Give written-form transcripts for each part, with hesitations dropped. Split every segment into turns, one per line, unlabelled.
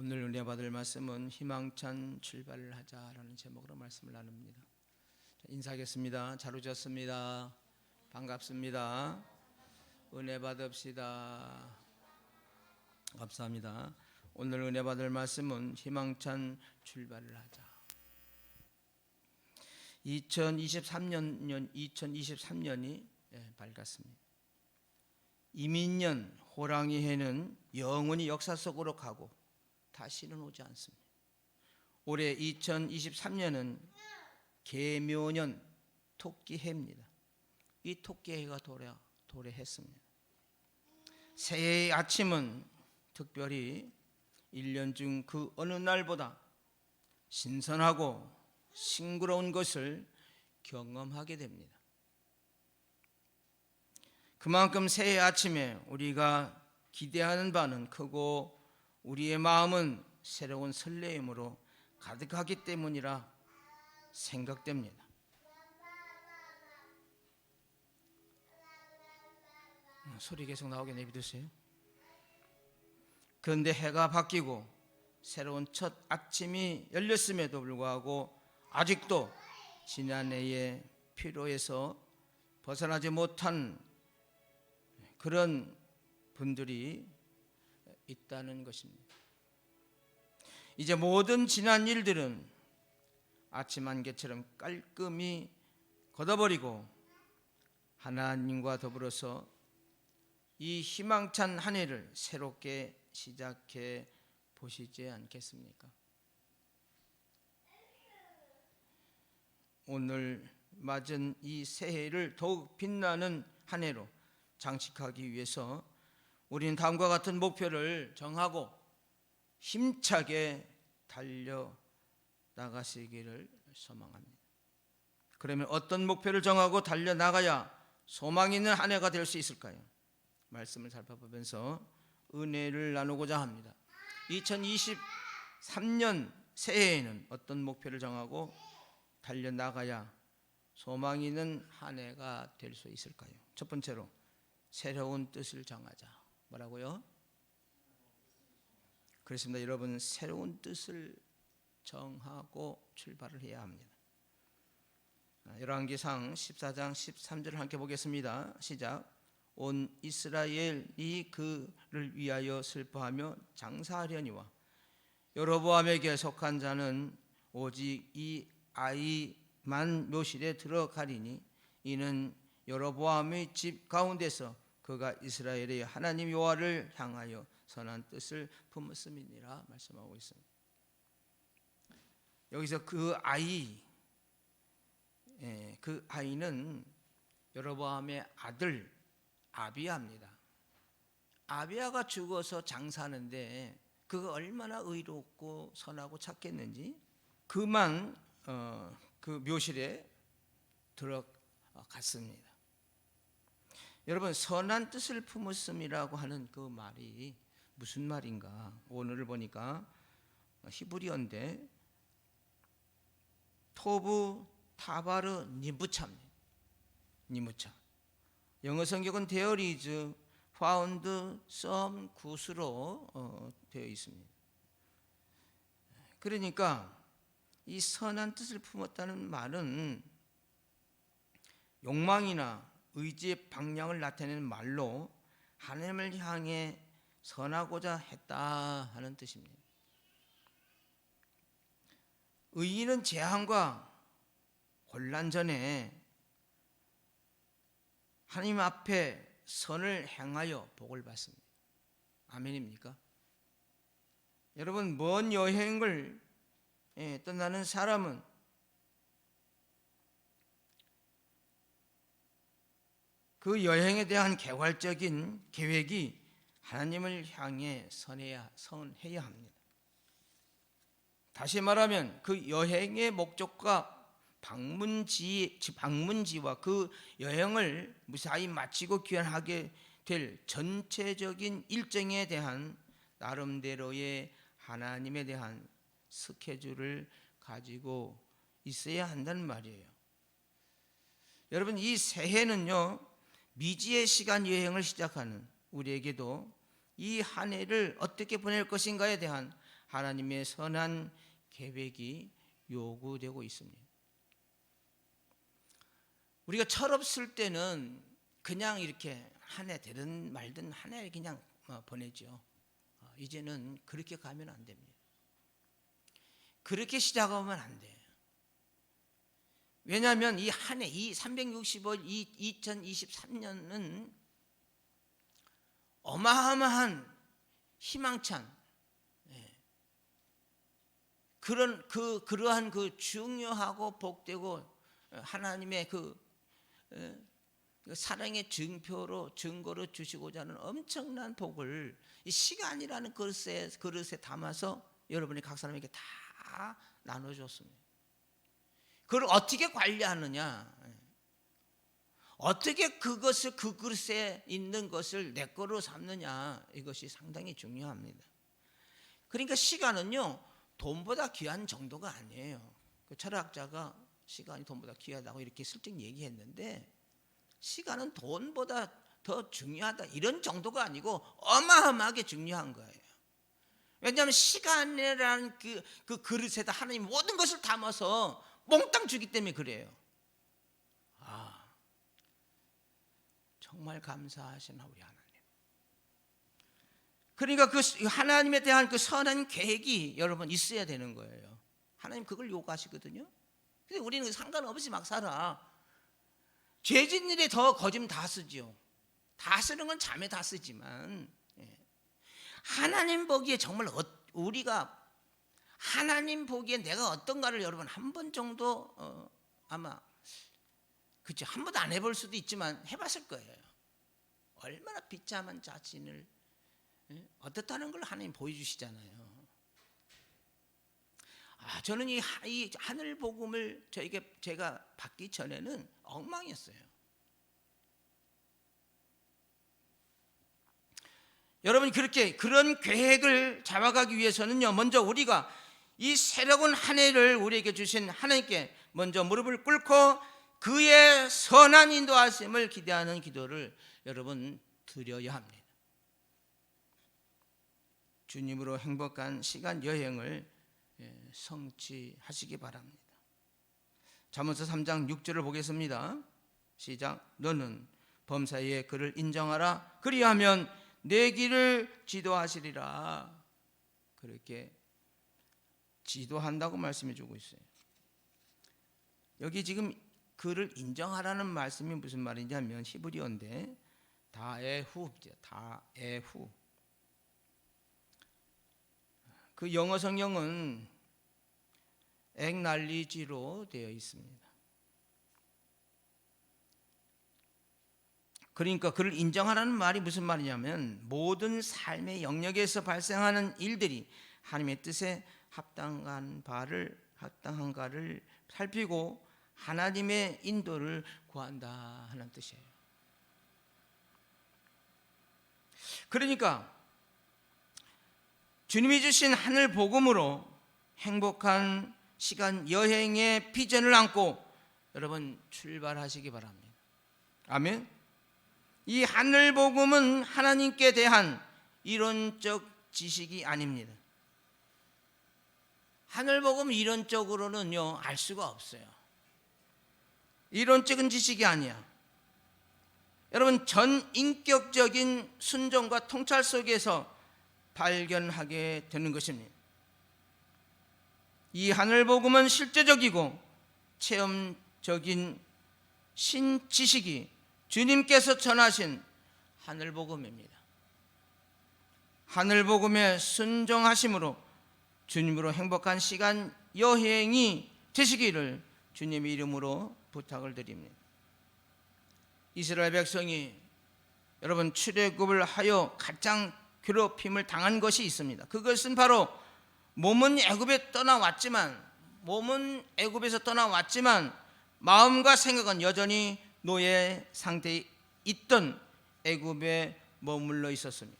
오늘 은혜 받을 말씀은 희망찬 출발을 하자라는 제목으로 말씀을 나눕니다. 인사하겠습니다. 잘 오셨습니다. 반갑습니다. 은혜 받읍시다. 감사합니다. 오늘 은혜 받을 말씀은 희망찬 출발을 하자. 2023년이 밝았습니다. 이민년 호랑이 해는 영원히 역사 속으로 가고 다시는 오지 않습니다. 올해 2023년은 계묘년 토끼해입니다. 이 토끼해가 도래했습니다. 새해의 아침은 특별히 1년 중 그 어느 날보다 신선하고 싱그러운 것을 경험하게 됩니다. 그만큼 새해 아침에 우리가 기대하는 바는 크고 우리의 마음은 새로운 설레임으로 가득하기 때문이라 생각됩니다. 소리 계속 나오게 내비두세요. 그런데 해가 바뀌고 새로운 첫 아침이 열렸음에도 불구하고 아직도 지난해의 피로에서 벗어나지 못한 그런 분들이 있다는 것입니다. 이제 모든 지난 일들은 아침 안개처럼 깔끔히 걷어버리고 하나님과 더불어서 이 희망찬 한 해를 새롭게 시작해 보시지 않겠습니까? 오늘 맞은 이 새해를 더욱 빛나는 한 해로 장식하기 위해서 우리는 다음과 같은 목표를 정하고 힘차게 달려나가시기를 소망합니다. 그러면 어떤 목표를 정하고 달려나가야 소망 있는 한 해가 될 수 있을까요? 말씀을 살펴보면서 은혜를 나누고자 합니다. 2023년 새해에는 어떤 목표를 정하고 달려나가야 소망 있는 한 해가 될 수 있을까요? 첫 번째로 새로운 뜻을 정하자. 뭐라고요? 그렇습니다. 여러분, 새로운 뜻을 정하고 출발을 해야 합니다. 열왕기상 14장 13절을 함께 보겠습니다. 시작. 온 이스라엘이 그를 위하여 슬퍼하며 장사하려니와 여로보암에게 속한 자는 오직 이 아이만 묘실에 들어가리니 이는 여로보암의 집 가운데서 그가 이스라엘의 하나님 여호와를 향하여 선한 뜻을 품었음이니라 말씀하고 있습니다. 여기서 그 아이는 여로보암의 아들 아비야입니다. 아비야가 죽어서 장사하는데 그가 얼마나 의롭고 선하고 착했는지 그만 그 묘실에 들어갔습니다. 여러분, 선한 뜻을 품었음이라고 하는 그 말이 무슨 말인가? 오늘을 보니까 히브리어인데 토브 타바르 니부차입니다. 니무차. 영어 성경은 there is found some 굿으로 되어 있습니다. 그러니까 이 선한 뜻을 품었다는 말은 욕망이나 의지의 방향을 나타내는 말로 하나님을 향해 선하고자 했다 하는 뜻입니다. 의인은 재앙과 혼란 전에 하나님 앞에 선을 행하여 복을 받습니다. 아멘입니까? 여러분, 먼 여행을 떠나는 사람은 그 여행에 대한 개괄적인 계획이 하나님을 향해 선해야 합니다. 다시 말하면 그 여행의 목적과 방문지와 그 여행을 무사히 마치고 귀환하게 될 전체적인 일정에 대한 나름대로의 하나님에 대한 스케줄을 가지고 있어야 한다는 말이에요. 여러분, 이 새해는요, 미지의 시간 여행을 시작하는 우리에게도 이 한 해를 어떻게 보낼 것인가에 대한 하나님의 선한 계획이 요구되고 있습니다. 우리가 철없을 때는 그냥 이렇게 한 해 되든 말든 한 해 그냥 보내죠. 이제는 그렇게 가면 안 됩니다. 그렇게 시작하면 안 돼요. 왜냐하면 이 한 해, 이 365일, 이 2023년은 어마어마한 희망찬 그러한 그 중요하고 복되고 하나님의 그 사랑의 증거로 주시고자 하는 엄청난 복을 이 시간이라는 그릇에 담아서 여러분이 각 사람에게 다 나눠줬습니다. 그걸 어떻게 관리하느냐, 어떻게 그것을 그 그릇에 있는 것을 내 거로 삼느냐, 이것이 상당히 중요합니다. 그러니까 시간은요 돈보다 귀한 정도가 아니에요. 그 철학자가 시간이 돈보다 귀하다고 이렇게 슬쩍 얘기했는데, 시간은 돈보다 더 중요하다 이런 정도가 아니고 어마어마하게 중요한 거예요. 왜냐하면 시간이라는 그 그릇에다 하나님 모든 것을 담아서 몽땅 주기 때문에 그래요. 정말 감사하시나 우리 하나님. 그러니까 그 하나님에 대한 그 선한 계획이 여러분 있어야 되는 거예요. 하나님 그걸 요구하시거든요. 근데 우리는 상관없이 막 살아. 죄진 일에 더 거짓 다 쓰죠. 다 쓰는 건 잠에 다 쓰지만, 하나님 보기에 정말 우리가 하나님 보기에 내가 어떤가를 여러분 한 번 정도 아마 그렇죠, 한 번도 안 해볼 수도 있지만 해봤을 거예요. 얼마나 비참한 자신을 어떻다는 걸 하나님 보여주시잖아요. 저는 이 하늘 복음을 제가 받기 전에는 엉망이었어요. 여러분 그런 계획을 잡아가기 위해서는요, 먼저 우리가 이 새로운 한 해를 우리에게 주신 하나님께 먼저 무릎을 꿇고 그의 선한 인도하심을 기대하는 기도를 여러분 드려야 합니다. 주님으로 행복한 시간 여행을 성취하시기 바랍니다. 잠언서 3장 6절을 보겠습니다. 시작. 너는 범사에 그를 인정하라. 그리하면 내 길을 지도하시리라. 그렇게 지도한다고 말씀해 주고 있어요. 여기 지금 그를 인정하라는 말씀이 무슨 말이냐면 히브리어인데 다에후죠. 다에후. 그 영어 성경은 액날리지로 되어 있습니다. 그러니까 그를 인정하라는 말이 무슨 말이냐면 모든 삶의 영역에서 발생하는 일들이 하나님의 뜻에 합당한가를 살피고 하나님의 인도를 구한다 하는 뜻이에요. 그러니까 주님이 주신 하늘 복음으로 행복한 시간 여행의 비전을 안고 여러분 출발하시기 바랍니다. 아멘. 이 하늘 복음은 하나님께 대한 이론적 지식이 아닙니다. 하늘 복음 이론적으로는요 알 수가 없어요. 이론적인 지식이 아니야. 여러분 전인격적인 순종과 통찰 속에서 발견하게 되는 것입니다. 이 하늘 복음은 실제적이고 체험적인 신지식이 주님께서 전하신 하늘 복음입니다. 하늘 복음에 순종하심으로 주님으로 행복한 시간 여행이 되시기를 주님의 이름으로 부탁을 드립니다. 이스라엘 백성이 여러분 출애굽을 하여 가장 괴롭힘을 당한 것이 있습니다. 그것은 바로 몸은 애굽에서 떠나왔지만 마음과 생각은 여전히 노예 상태에 있던 애굽에 머물러 있었습니다.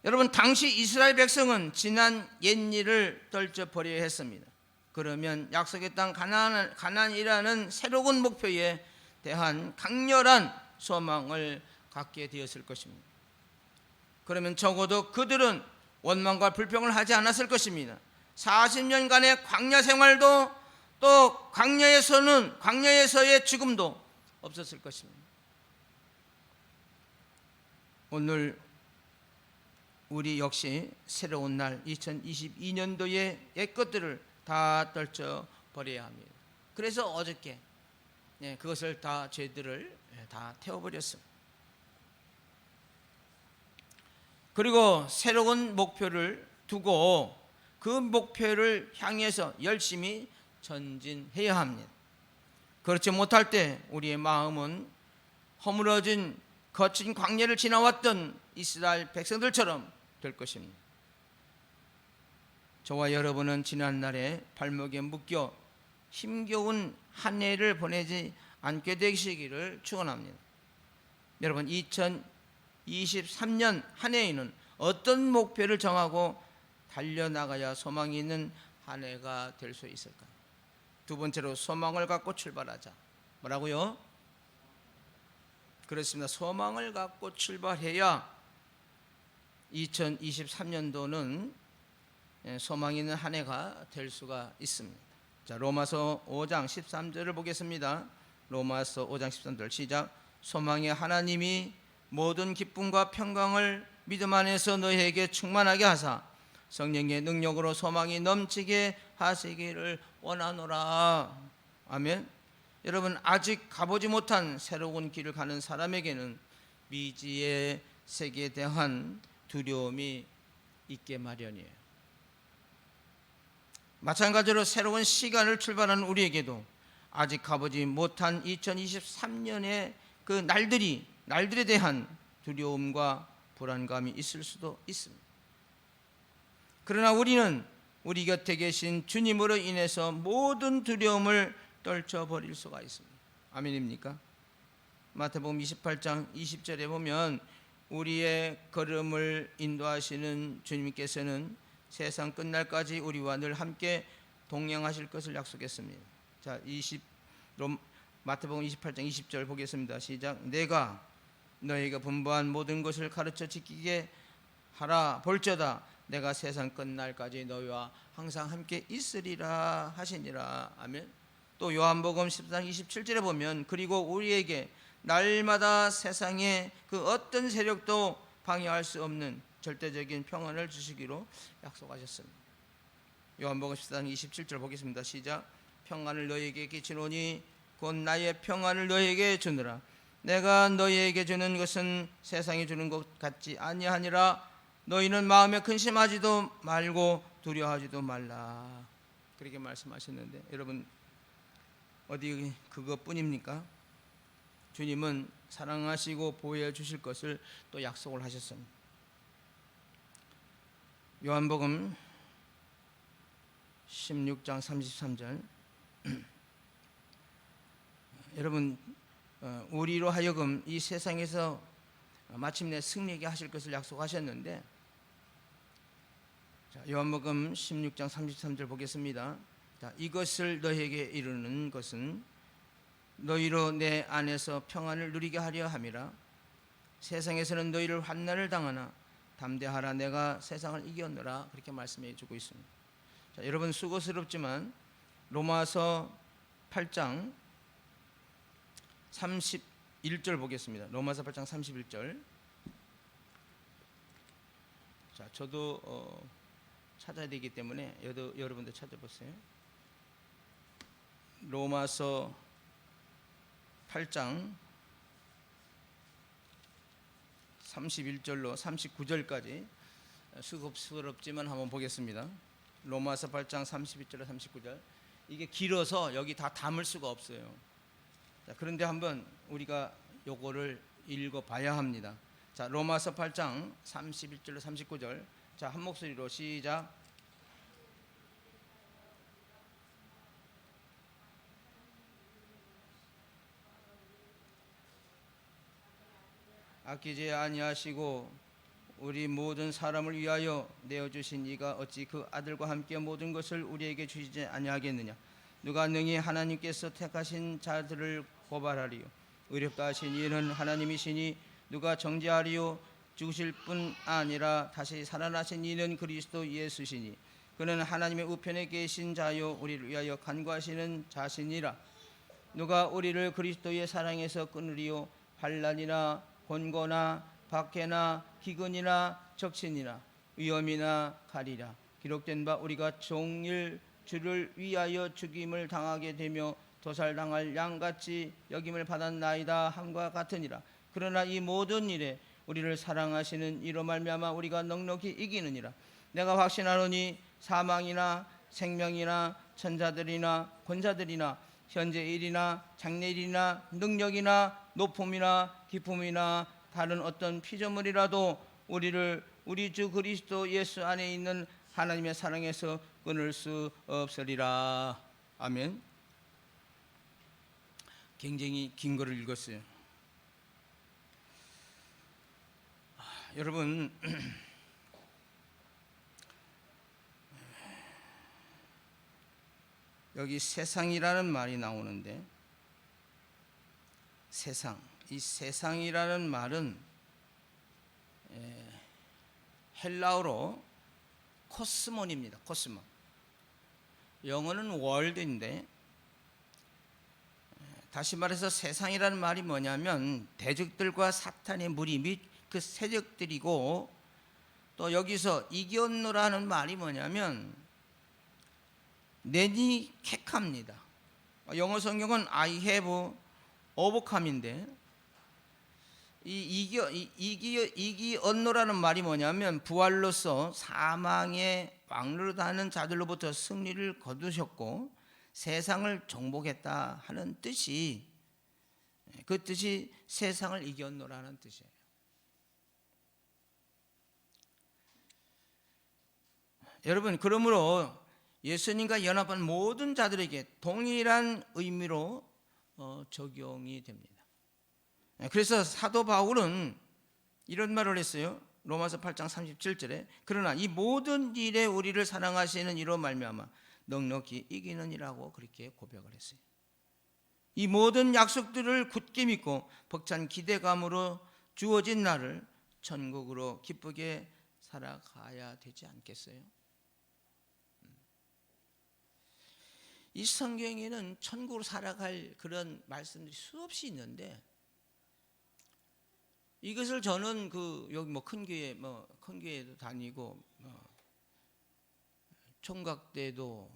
여러분 당시 이스라엘 백성은 지난 옛일을 떨쳐버려야 했습니다. 그러면 약속의 땅 가나안이라는 새로운 목표에 대한 강렬한 소망을 갖게 되었을 것입니다. 그러면 적어도 그들은 원망과 불평을 하지 않았을 것입니다. 40년간의 광야 생활도 또 광야에서의 죽음도 없었을 것입니다. 오늘 우리 역시 새로운 날 2022년도의 옛 것들을 다 떨쳐버려야 합니다. 그래서 어저께 그것을 다 죄들을 다 태워버렸습니다. 그리고 새로운 목표를 두고 그 목표를 향해서 열심히 전진해야 합니다. 그렇지 못할 때 우리의 마음은 허물어진 거친 광야를 지나왔던 이스라엘 백성들처럼 될 것입니다. 저와 여러분은 지난날에 발목에 묶여 힘겨운 한 해를 보내지 않게 되시기를 축원합니다. 여러분 2023년 한 해에는 어떤 목표를 정하고 달려나가야 소망이 있는 한 해가 될 수 있을까요? 두 번째로 소망을 갖고 출발하자. 뭐라고요? 그렇습니다. 소망을 갖고 출발해야 2023년도는 소망 있는 한 해가 될 수가 있습니다. 자, 로마서 5장 13절을 보겠습니다. 로마서 5장 13절 시작. 소망의 하나님이 모든 기쁨과 평강을 믿음 안에서 너희에게 충만하게 하사 성령의 능력으로 소망이 넘치게 하시기를 원하노라. 아멘. 여러분, 아직 가보지 못한 새로운 길을 가는 사람에게는 미지의 세계에 대한 두려움이 있게 마련이에요. 마찬가지로 새로운 시간을 출발하는 우리에게도 아직 가보지 못한 2023년의 그 날들에 대한 두려움과 불안감이 있을 수도 있습니다. 그러나 우리는 우리 곁에 계신 주님으로 인해서 모든 두려움을 떨쳐버릴 수가 있습니다. 아멘입니까? 마태복음 28장 20절에 보면 우리의 걸음을 인도하시는 주님께서는 세상 끝날까지 우리와 늘 함께 동행하실 것을 약속했습니다. 자, 마태복음 28장 20절 보겠습니다. 시작. 내가 너희가 분부한 모든 것을 가르쳐 지키게 하라. 볼지어다 내가 세상 끝날까지 너희와 항상 함께 있으리라 하시니라. 아멘. 또 요한복음 10장 27절에 보면 그리고 우리에게 날마다 세상의 그 어떤 세력도 방해할 수 없는 절대적인 평안을 주시기로 약속하셨습니다. 요한복음 10장 27절 보겠습니다. 시작. 평안을 너희에게 끼치노니 곧 나의 평안을 너희에게 주느라. 내가 너희에게 주는 것은 세상이 주는 것 같지 아니하니라. 너희는 마음에 근심하지도 말고 두려워하지도 말라. 그렇게 말씀하셨는데 여러분 어디 그것뿐입니까? 주님은 사랑하시고 보호해 주실 것을 또 약속을 하셨습니다. 요한복음 16장 33절 여러분 우리로 하여금 이 세상에서 마침내 승리하게 하실 것을 약속하셨는데 자, 요한복음 16장 33절 보겠습니다. 자, 이것을 너희에게 이루는 것은 너희로 내 안에서 평안을 누리게 하려 함이라. 세상에서는 너희를 환난을 당하나 담대하라 내가 세상을 이겼노라. 그렇게 말씀해 주고 있습니다. 자, 여러분 수고스럽지만 로마서 8장 31절 보겠습니다. 로마서 8장 31절. 자, 저도 찾아야 되기 때문에 여러분들 찾아보세요. 로마서 8장 31절로 39절까지 수고스럽지만 한번 보겠습니다. 로마서 8장 31절로 39절. 이게 길어서 여기 다 담을 수가 없어요. 자, 그런데 한번 우리가 요거를 읽어봐야 합니다. 자, 로마서 8장 31절로 39절. 자, 한 목소리로 시작. 아끼지 아니하시고 우리 모든 사람을 위하여 내어주신 이가 어찌 그 아들과 함께 모든 것을 우리에게 주시지 아니하겠느냐. 누가 능히 하나님께서 택하신 자들을 고발하리요. 의롭다 하신 이는 하나님이시니 누가 정죄하리요. 죽으실 뿐 아니라 다시 살아나신 이는 그리스도 예수시니 그는 하나님의 우편에 계신 자요 우리를 위하여 간구하시는 자시니라. 누가 우리를 그리스도의 사랑에서 끊으리요? 환난이나 곤고나 박해나 기근이나 적신이나 위험이나 가리라. 기록된 바 우리가 종일 주를 위하여 죽임을 당하게 되며 도살당할 양같이 여김을 받았나이다 함과 같으니라. 그러나 이 모든 일에 우리를 사랑하시는 이로 말미암아 우리가 넉넉히 이기느니라. 내가 확신하노니 사망이나 생명이나 천자들이나 권자들이나 현재 일이나 장래 일이나 능력이나 높음이나 기쁨이나 다른 어떤 피조물이라도 우리를 우리 주 그리스도 예수 안에 있는 하나님의 사랑에서 끊을 수 없으리라. 아멘. 굉장히 긴 거를 읽었어요. 여러분, 여기 세상이라는 말이 나오는데, 세상, 이 세상이라는 말은 헬라어로 코스몬입니다. 코스몬. 영어는 월드인데, 다시 말해서 세상이라는 말이 뭐냐면 대적들과 사탄의 무리 및 그 세력들이고, 또 여기서 이겼노라는 말이 뭐냐면 내니 객합니다. 영어 성경은 I have overcome인데, 이기언노라는 말이 뭐냐면 부활로서 사망의 왕노릇하는 자들로부터 승리를 거두셨고 세상을 정복했다 하는 뜻이, 그 뜻이 세상을 이겼노라는 뜻이에요. 여러분, 그러므로 예수님과 연합한 모든 자들에게 동일한 의미로 적용이 됩니다. 그래서 사도 바울은 이런 말을 했어요. 로마서 8장 37절에 그러나 이 모든 일에 우리를 사랑하시는 이로 말미암아 넉넉히 이기는 이라고 그렇게 고백을 했어요. 이 모든 약속들을 굳게 믿고 벅찬 기대감으로 주어진 날을 천국으로 기쁘게 살아가야 되지 않겠어요? 이 성경에는 천국으로 살아갈 그런 말씀들이 수없이 있는데, 이것을 저는 여기 큰 교회에도 다니고 총각대도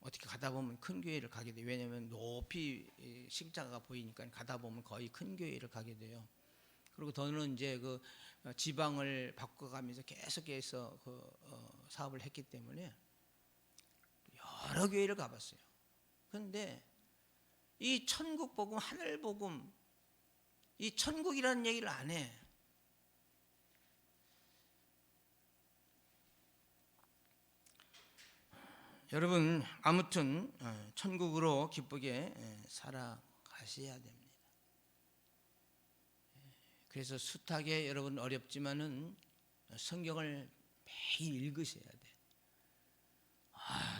어떻게 가다 보면 큰 교회를 가게 돼요. 왜냐하면 높이 십자가가 보이니까 가다 보면 거의 큰 교회를 가게 돼요. 그리고 저는 이제 지방을 바꿔가면서 계속해서 사업을 했기 때문에 여러 교회를 가봤어요. 그런데 이 천국 복음, 하늘 복음, 이 천국이라는 얘기를 안 해. 여러분, 아무튼 천국으로 기쁘게 살아가셔야 됩니다. 그래서 숱하게 여러분 어렵지만은 성경을 매일 읽으셔야 돼.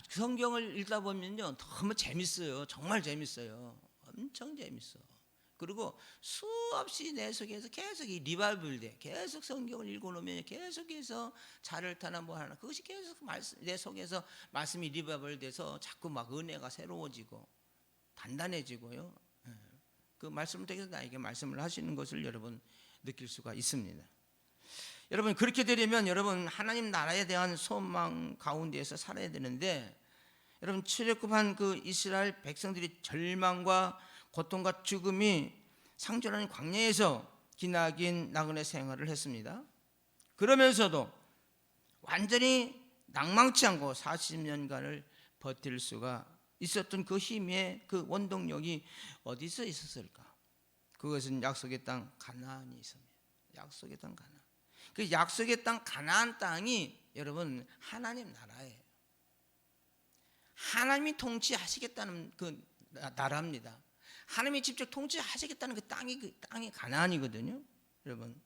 성경을 읽다 보면요 너무 재밌어요. 정말 재밌어요. 엄청 재밌어. 그리고 수없이 내 속에서 계속 이 리바이벌 돼. 계속 성경을 읽어놓으면 계속해서 자를 타나 뭐 하나, 그것이 계속 내 속에서 말씀이 리바이벌 돼서 자꾸 막 은혜가 새로워지고 단단해지고요. 그 말씀을 통해서 나에게 말씀을 하시는 것을 여러분 느낄 수가 있습니다. 여러분, 그렇게 되려면 여러분 하나님 나라에 대한 소망 가운데에서 살아야 되는데, 여러분 출애굽한 그 이스라엘 백성들이 절망과 고통과 죽음이 상존하는 광야에서 기나긴 나그네 생활을 했습니다. 그러면서도 완전히 낭망치 않고 40년간을 버틸 수가 있었던 그 힘의 그 원동력이 어디서 있었을까? 그것은 약속의 땅 가나안이 있습니다. 약속의 땅 가나안. 그 약속의 땅 가나안 땅이 여러분 하나님 나라예요. 하나님이 통치하시겠다는 그 나라입니다. 하나님이 직접 통치하시겠다는 그 땅이 가나안이거든요. 여러분,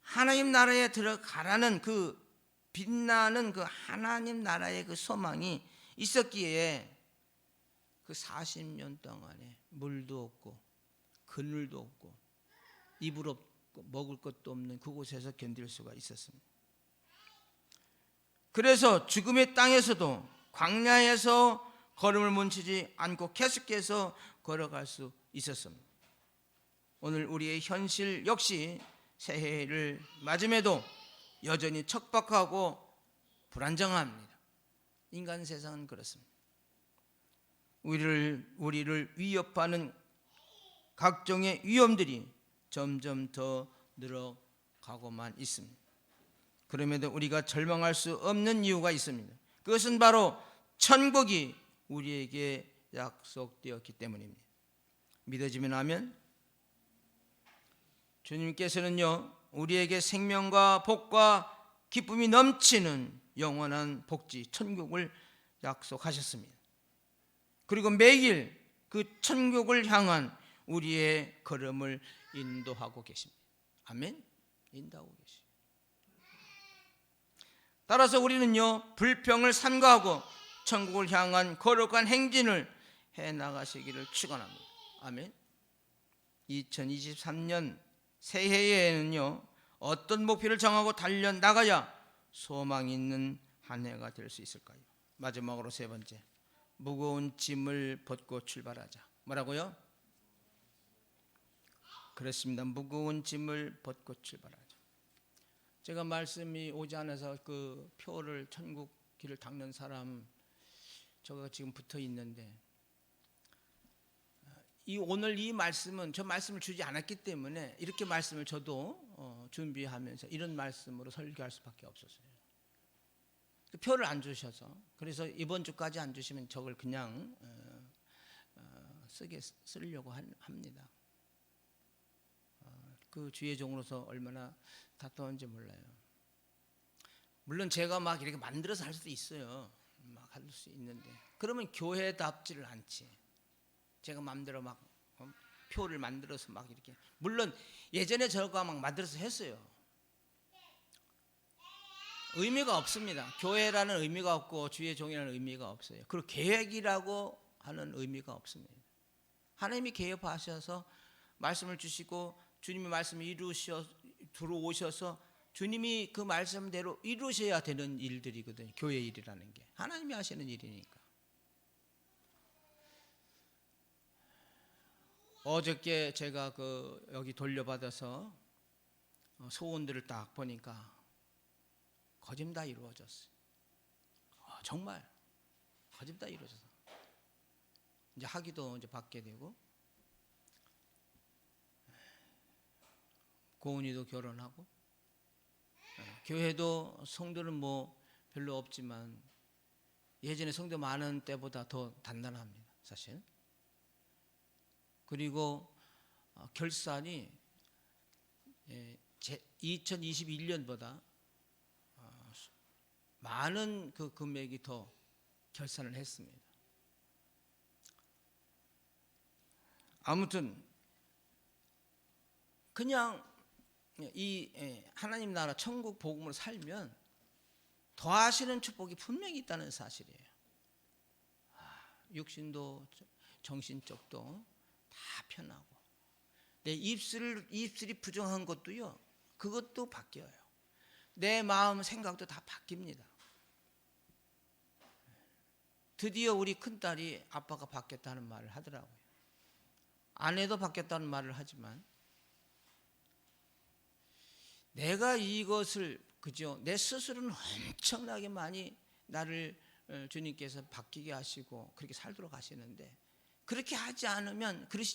하나님 나라에 들어가라는 그 빛나는 그 하나님 나라의 그 소망이 있었기에 그 40년 동안에 물도 없고 그늘도 없고 이불 먹을 것도 없는 그곳에서 견딜 수가 있었습니다. 그래서 죽음의 땅에서도 광야에서 걸음을 멈추지 않고 계속해서 걸어갈 수 있었습니다. 오늘 우리의 현실 역시 새해를 맞음에도 여전히 척박하고 불안정합니다. 인간 세상은 그렇습니다. 우리를 위협하는 각종의 위험들이 점점 더 늘어가고만 있습니다. 그럼에도 우리가 절망할 수 없는 이유가 있습니다. 그것은 바로 천국이 우리에게 약속되었기 때문입니다. 믿어지면 아멘. 주님께서는요, 우리에게 생명과 복과 기쁨이 넘치는 영원한 복지, 천국을 약속하셨습니다. 그리고 매일 그 천국을 향한 우리의 걸음을 인도하고 계십니다. 아멘. 인도하고 계십니다. 따라서 우리는요, 불평을 삼가하고 천국을 향한 거룩한 행진을 해 나가시기를 축원합니다. 아멘. 2023년 새해에는요, 어떤 목표를 정하고 달려 나가야 소망 있는 한 해가 될 수 있을까요? 마지막으로 세 번째, 무거운 짐을 벗고 출발하자. 뭐라고요? 그렇습니다. 무거운 짐을 벗고 출발하자. 제가 말씀이 오지 않아서 그 표를 천국 길을 닦는 사람 저가 지금 붙어 있는데, 오늘 이 말씀은 저 말씀을 주지 않았기 때문에 이렇게 말씀을 저도 준비하면서 이런 말씀으로 설교할 수밖에 없었어요. 그 표를 안 주셔서, 그래서 이번 주까지 안 주시면 저걸 그냥 쓰려고 합니다. 그 주의 종으로서 얼마나 답답한지 몰라요. 물론 제가 막 이렇게 만들어서 할 수도 있어요. 막 할 수 있는데, 그러면 교회답지를 않지. 제가 마음대로 막 표를 만들어서 막 이렇게, 물론 예전에 저가 막 만들어서 했어요. 의미가 없습니다. 교회라는 의미가 없고 주의 종이라는 의미가 없어요. 그리고 계획이라고 하는 의미가 없습니다. 하나님이 계획하셔서 말씀을 주시고 주님의 말씀을 들어오셔서 주님이 그 말씀대로 이루셔야 되는 일들이거든요. 교회 일이라는 게 하나님이 하시는 일이니까. 어저께 제가 여기 돌려받아서 소원들을 딱 보니까 거짓 다 이루어졌어요. 정말 거짓 다 이루어져서 이제 학위도 이제 받게 되고, 고은이도 결혼하고, 교회도 성도는 뭐 별로 없지만 예전에 성도 많은 때보다 더 단단합니다, 사실. 그리고 결산이 2021년보다 많은 그 금액이 더 결산을 했습니다. 아무튼 그냥 이 하나님 나라 천국 복음으로 살면 더하시는 축복이 분명히 있다는 사실이에요. 육신도 정신적도 다 편하고, 내 입술이 부정한 것도요, 그것도 바뀌어요. 내 마음 생각도 다 바뀝니다. 드디어 우리 큰딸이 아빠가 바뀌었다는 말을 하더라고요. 아내도 바뀌었다는 말을 하지만, 내가 이것을 그죠, 내 스스로는 엄청나게 많이 나를 주님께서 바뀌게 하시고 그렇게 살도록 하시는데, 그러시지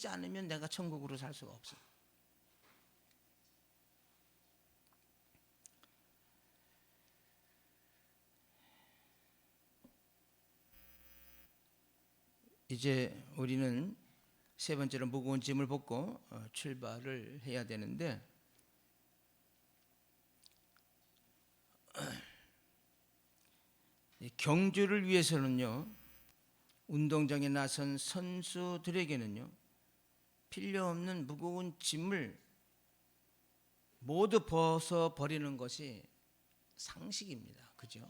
않으면 내가 천국으로 살 수가 없어요. 이제 우리는 세 번째로 무거운 짐을 벗고 출발을 해야 되는데, 경주를 위해서는요, 운동장에 나선 선수들에게는요, 필요 없는 무거운 짐을 모두 벗어버리는 것이 상식입니다. 그죠?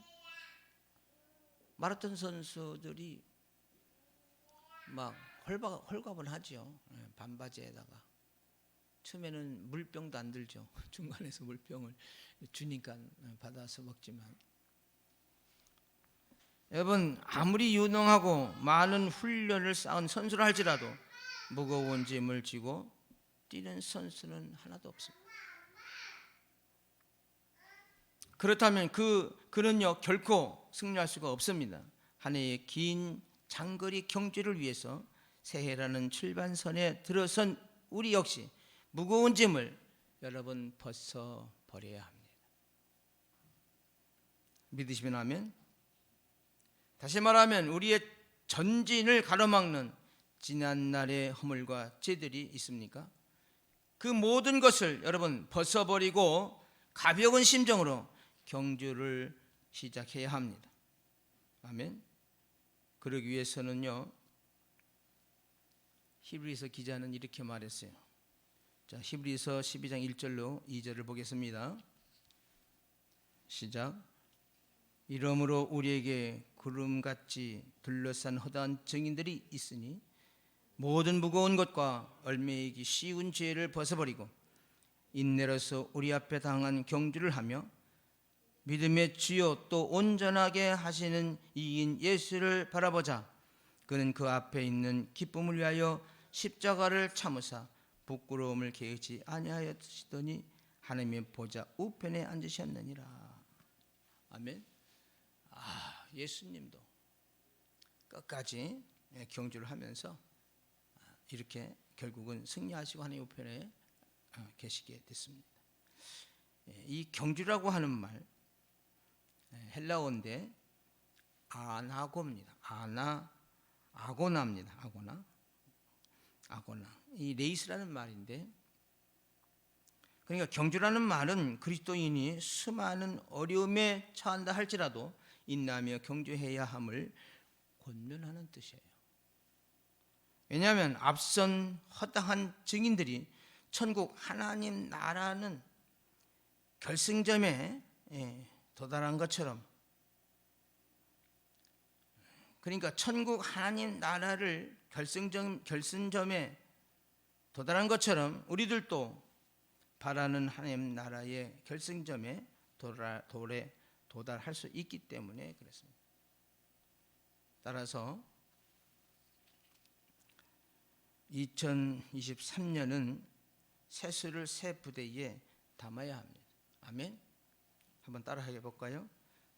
마라톤 선수들이 막 홀가분하죠. 반바지에다가 처음에는 물병도 안 들죠. 중간에서 물병을 주니까 받아서 먹지만, 여러분 아무리 유능하고 많은 훈련을 쌓은 선수라 할지라도 무거운 짐을 지고 뛰는 선수는 하나도 없습니다. 그렇다면 그는요 결코 승리할 수가 없습니다. 한 해의 긴 장거리 경주를 위해서 새해라는 출발선에 들어선 우리 역시 무거운 짐을 여러분 벗어버려야 합니다. 믿으시면 아멘. 다시 말하면 우리의 전진을 가로막는 지난날의 허물과 죄들이 있습니까? 그 모든 것을 여러분 벗어버리고 가벼운 심정으로 경주를 시작해야 합니다. 아멘. 그러기 위해서는요, 히브리서 기자는 이렇게 말했어요. 자, 히브리서 12장 1절로 2절을 보겠습니다. 시작. 이러므로 우리에게 구름같이 둘러싼 허다한 증인들이 있으니 모든 무거운 것과 얽매이기 쉬운 죄를 벗어버리고 인내로서 우리 앞에 당한 경주를 하며 믿음의 주요 또 온전하게 하시는 이인 예수를 바라보자. 그는 그 앞에 있는 기쁨을 위하여 십자가를 참으사 부끄러움을 개의치 아니하였으더니 하나님의 보좌 우편에 앉으셨느니라. 아멘. 예수님도 끝까지 경주를 하면서 이렇게 결국은 승리하시고 하나님의 우편에 계시게 됐습니다. 이 경주라고 하는 말 헬라어인데 아나고입니다. 아고나입니다. 아고나. 이 레이스라는 말인데, 그러니까 경주라는 말은 그리스도인이 수많은 어려움에 처한다 할지라도 인내하며 경주해야 함을 권면하는 뜻이에요. 왜냐하면 앞선 허다한 증인들이 천국 하나님 나라는 결승점에 도달한 것처럼, 그러니까 천국 하나님 나라를 결승점에 도달한 것처럼 우리들도 바라는 하나님 나라의 결승점에 도달할 수 있기 때문에 그렇습니다. 따라서 2023년은 새수를 새 부대에 담아야 합니다. 아멘. 한번 따라 해볼까요?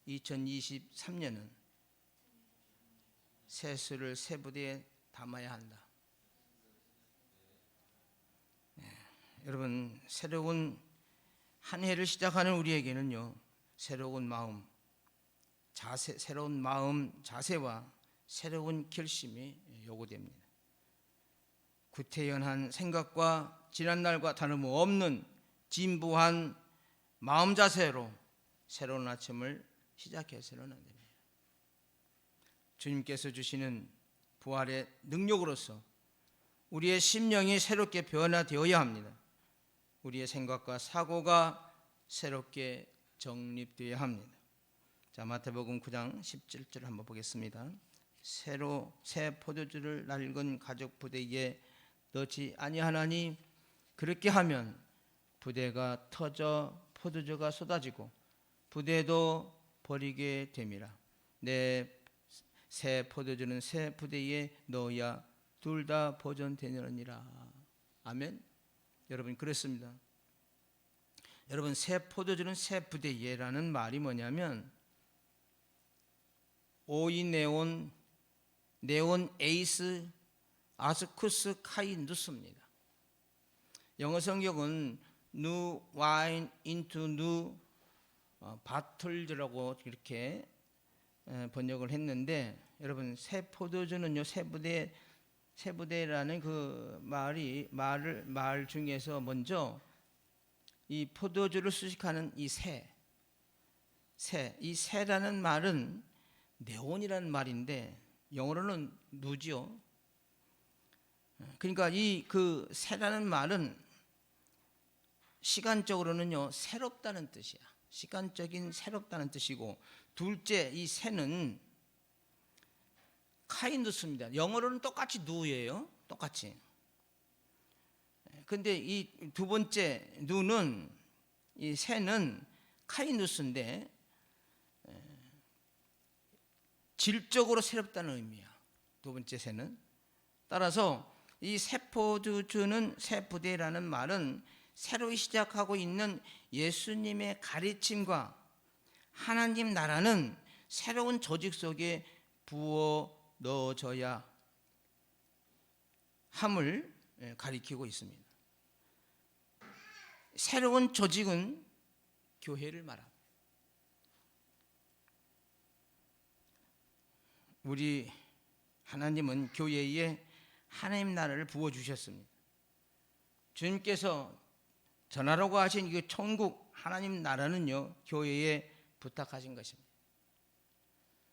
2023년은 새수를 새 부대에 담아야 한다. 여러분, 새로운 한 해를 시작하는 우리에게는요, 새로운 마음, 자세와 새로운 결심이 요구됩니다. 구태연한 생각과 지난날과 다름없는 진부한 마음 자세로 새로운 아침을 시작해서는 안 됩니다. 주님께서 주시는 부활의 능력으로서 우리의 심령이 새롭게 변화되어야 합니다. 우리의 생각과 사고가 새롭게 정립되어야 합니다. 자, 마태복음 9장 17절 한번 보겠습니다. 새 포도주를 낡은 가죽 부대에 넣지 아니하나니 그렇게 하면 부대가 터져 포도주가 쏟아지고 부대도 버리게 됨이라. 내 새 포도주는 새 부대에 넣어야 둘 다 보존되느니라. 아멘. 여러분, 그렇습니다. 여러분, 새 포도주는 새 부대에라는 말이 뭐냐면 오이네온, 네온 에이스, 아스쿠스 카이누스입니다. 영어 성경은 new wine into new bottles라고 이렇게 번역을 했는데, 여러분, 새 포도주는요, 새 부대라는 그 말 중에서 먼저 이 포도주를 수식하는 이 이 새라는 말은 네온이라는 말인데 영어로는 누죠. 그러니까 이 그 새라는 말은 시간적으로는요, 새롭다는 뜻이야. 시간적인 새롭다는 뜻이고, 둘째, 이 새는 카인두스입니다. 영어로는 똑같이 누예요. 똑같이. 근데 이 두 번째 누는, 이 새는 카이누스인데 질적으로 새롭다는 의미야. 두 번째 새는. 따라서 이 세포도주는 새부대라는 말은 새로 시작하고 있는 예수님의 가르침과 하나님 나라는 새로운 조직 속에 부어 넣어져야 함을 가리키고 있습니다. 새로운 조직은 교회를 말합니다. 우리 하나님은 교회에 하나님 나라를 부어주셨습니다. 주님께서 전하라고 하신 이 천국 하나님 나라는요, 교회에 부탁하신 것입니다.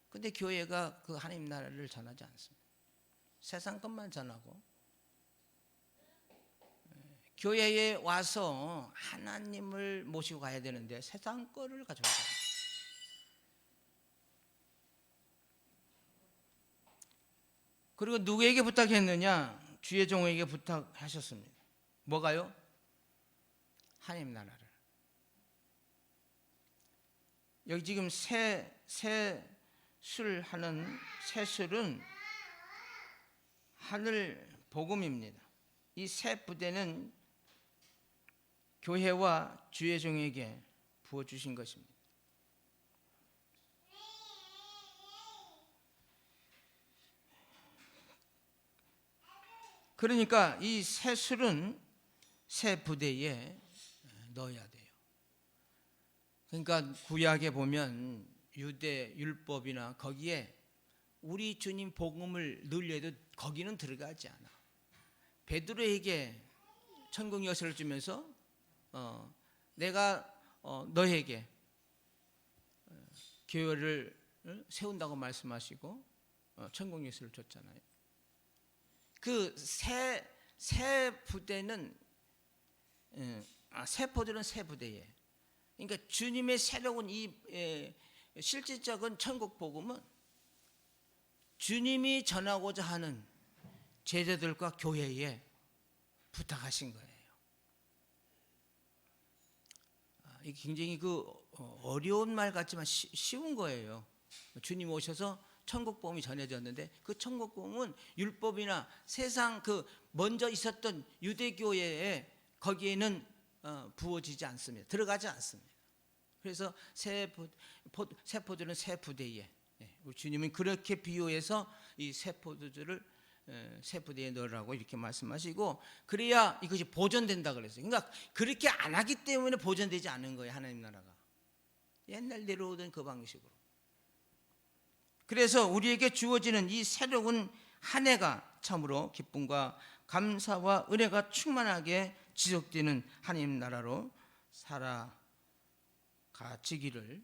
근데 교회가 그 하나님 나라를 전하지 않습니다. 세상 것만 전하고, 교회에 와서 하나님을 모시고 가야 되는데 세상 거를 가져가요. 그리고 누구에게 부탁했느냐? 주의 종에게 부탁하셨습니다. 뭐가요? 하나님 나라를. 여기 지금 새술 하는 새술은 하늘 복음입니다. 이 새 부대는 교회와 주의 종에게 부어주신 것입니다. 그러니까 이 새술은 새 부대에 넣어야 돼요. 그러니까 구약에 보면 유대 율법이나 거기에 우리 주님 복음을 늘려도 거기는 들어가지 않아. 베드로에게 천국 열쇠를 주면서 내가 너에게 교회를 세운다고 말씀하시고 천국 열쇠를 줬잖아요. 그 새 부대는 세포들은 새 부대예요. 그러니까 주님의 새로운 이 실질적인 천국 복음은 주님이 전하고자 하는 제자들과 교회에 부탁하신 거예요. 이게 굉장히 어려운 말 같지만 쉬운 거예요. 주님 오셔서 천국 복음이 전해졌는데 그 천국 복음은 율법이나 세상 먼저 있었던 유대교회에 거기에는 부어지지 않습니다. 들어가지 않습니다. 그래서 세포들은 새 부대에, 우리 주님은 그렇게 비유해서 이 세포들을 새 부대에 넣으라고 이렇게 말씀하시고, 그래야 이것이 보존된다 그랬어요. 그러니까 그렇게 안 하기 때문에 보존되지 않은 거예요. 하나님 나라가 옛날 내려오던 그 방식으로. 그래서 우리에게 주어지는 이 새로운 한 해가 참으로 기쁨과 감사와 은혜가 충만하게 지속되는 하나님 나라로 살아가지기를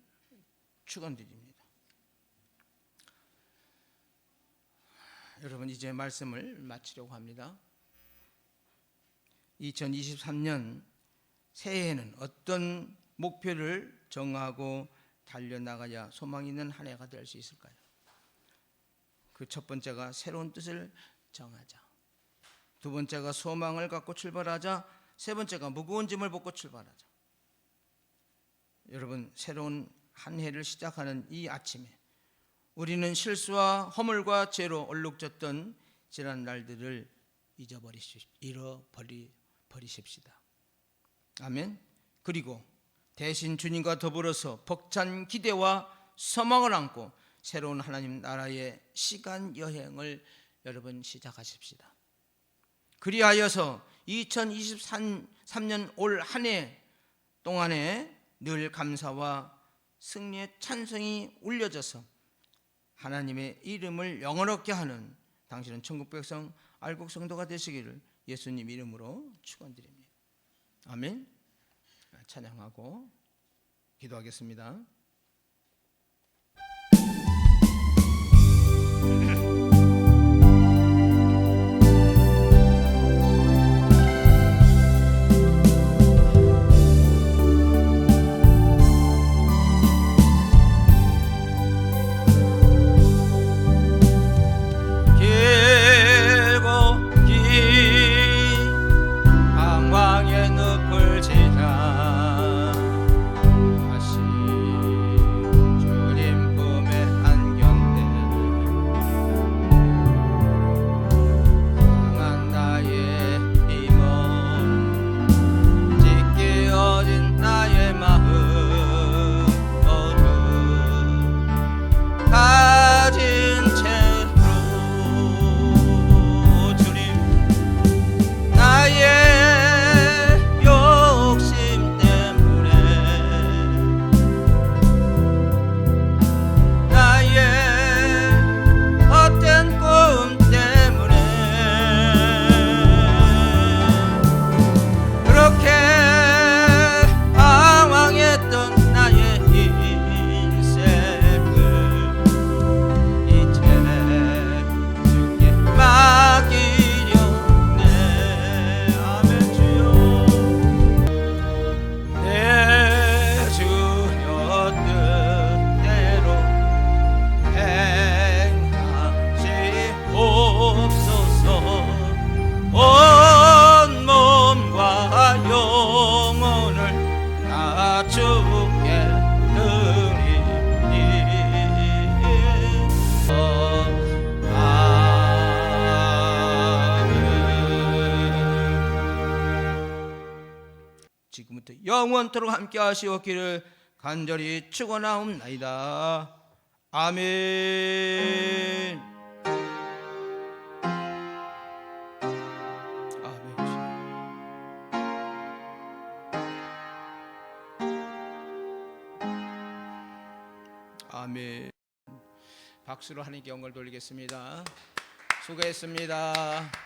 축원드립니다. 여러분, 이제 말씀을 마치려고 합니다. 2023년 새해에는 어떤 목표를 정하고 달려나가야 소망 있는 한 해가 될 수 있을까요? 그 첫 번째가 새로운 뜻을 정하자. 두 번째가 소망을 갖고 출발하자. 세 번째가 무거운 짐을 벗고 출발하자. 여러분, 새로운 한 해를 시작하는 이 아침에 우리는 실수와 허물과 죄로 얼룩졌던 지난 날들을 잃어버리십시다. 아멘. 그리고 대신 주님과 더불어서 벅찬 기대와 소망을 안고 새로운 하나님 나라의 시간 여행을 여러분 시작하십시다. 그리하여서 2023년 올 한 해 동안에 늘 감사와 승리의 찬송이 울려져서 하나님의 이름을 영원롭게 하는 당신은 천국 백성 알곡 성도가 되시기를 예수님 이름으로 축원드립니다. 아멘. 찬양하고 기도하겠습니다. 길고 긴 지금부터 영원토록 함께 하시옵기를 간절히 축원하옵나이다. 아멘. 아멘. 아멘. 박수로 하나님께 영광을 돌리겠습니다. 수고했습니다.